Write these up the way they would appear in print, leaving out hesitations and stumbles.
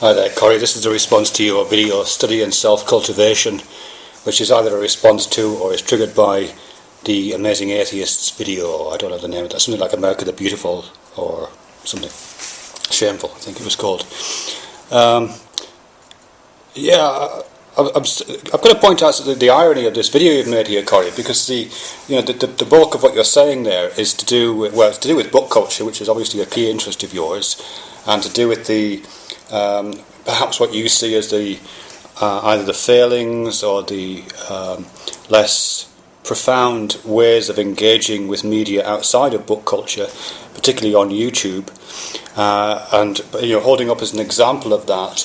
Hi there, Corey. This is a response to your video, Study in Self-Cultivation, which is either a response to or is triggered by the Amazing Atheist's video. I don't know the name of that. Something like America the Beautiful or something shameful, I think it was called. I've got to point out the irony of this video you've made here, Corey, because the bulk of what you're saying there is to do with book culture, which is obviously a key interest of yours, and to do with the perhaps what you see as the either the failings or the less profound ways of engaging with media outside of book culture, particularly on YouTube, and holding up as an example of that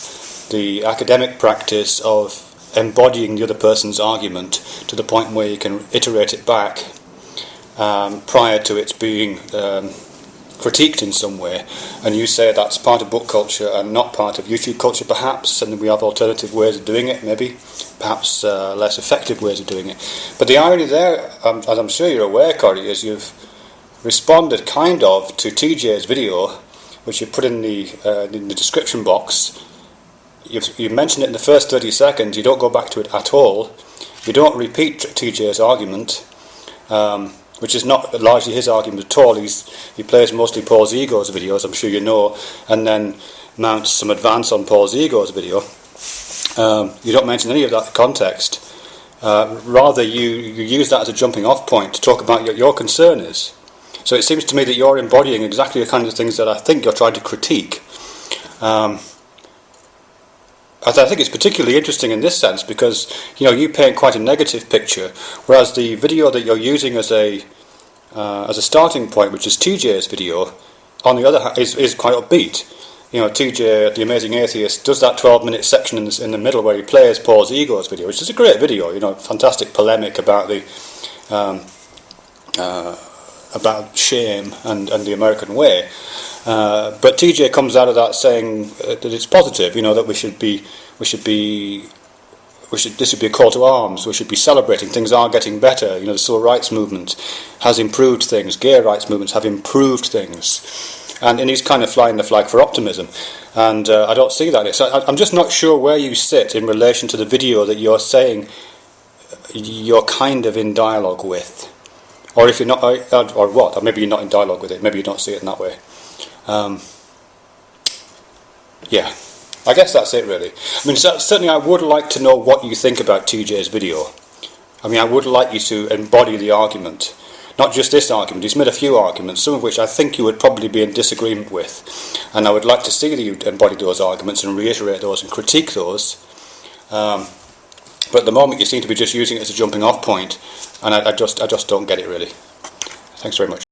the academic practice of embodying the other person's argument to the point where you can iterate it back prior to its being critiqued in some way, and you say that's part of book culture and not part of YouTube culture perhaps, and we have alternative ways of doing it, maybe perhaps less effective ways of doing it. But the irony there, as I'm sure you're aware, Corey, is you've responded kind of to TJ's video, which you put in the description box. You mention it in the first 30 seconds, you don't go back to it at all, you don't repeat TJ's argument, which is not largely his argument at all. He plays mostly Paul Zigo's videos, I'm sure you know, and then mounts some advance on Paul Zigo's video. You don't mention any of that context. Rather, you use that as a jumping off point to talk about what your concern is. So it seems to me that you're embodying exactly the kind of things that I think you're trying to critique. I think it's particularly interesting in this sense because you paint quite a negative picture, whereas the video that you're using as a starting point, which is TJ's video, on the other hand, is quite upbeat. TJ, the Amazing Atheist, does that 12-minute section in the middle where he plays Paul Zigo's video, which is a great video. Fantastic polemic about the about shame and the American way. But TJ comes out of that saying that it's positive, that this should be a call to arms, we should be celebrating, things are getting better, the civil rights movement has improved things, gay rights movements have improved things, and he's kind of flying the flag for optimism, and I don't see that. So I'm just not sure where you sit in relation to the video that you're saying you're kind of in dialogue with, or if you're not, or what, or maybe you're not in dialogue with it, maybe you don't see it in that way. Yeah, I guess that's it really. Certainly I would like to know what you think about TJ's video. I would like you to embody the argument. Not just this argument, he's made a few arguments, some of which I think you would probably be in disagreement with. And I would like to see that you embody those arguments and reiterate those and critique those. But at the moment you seem to be just using it as a jumping off point, and I just don't get it really. Thanks very much.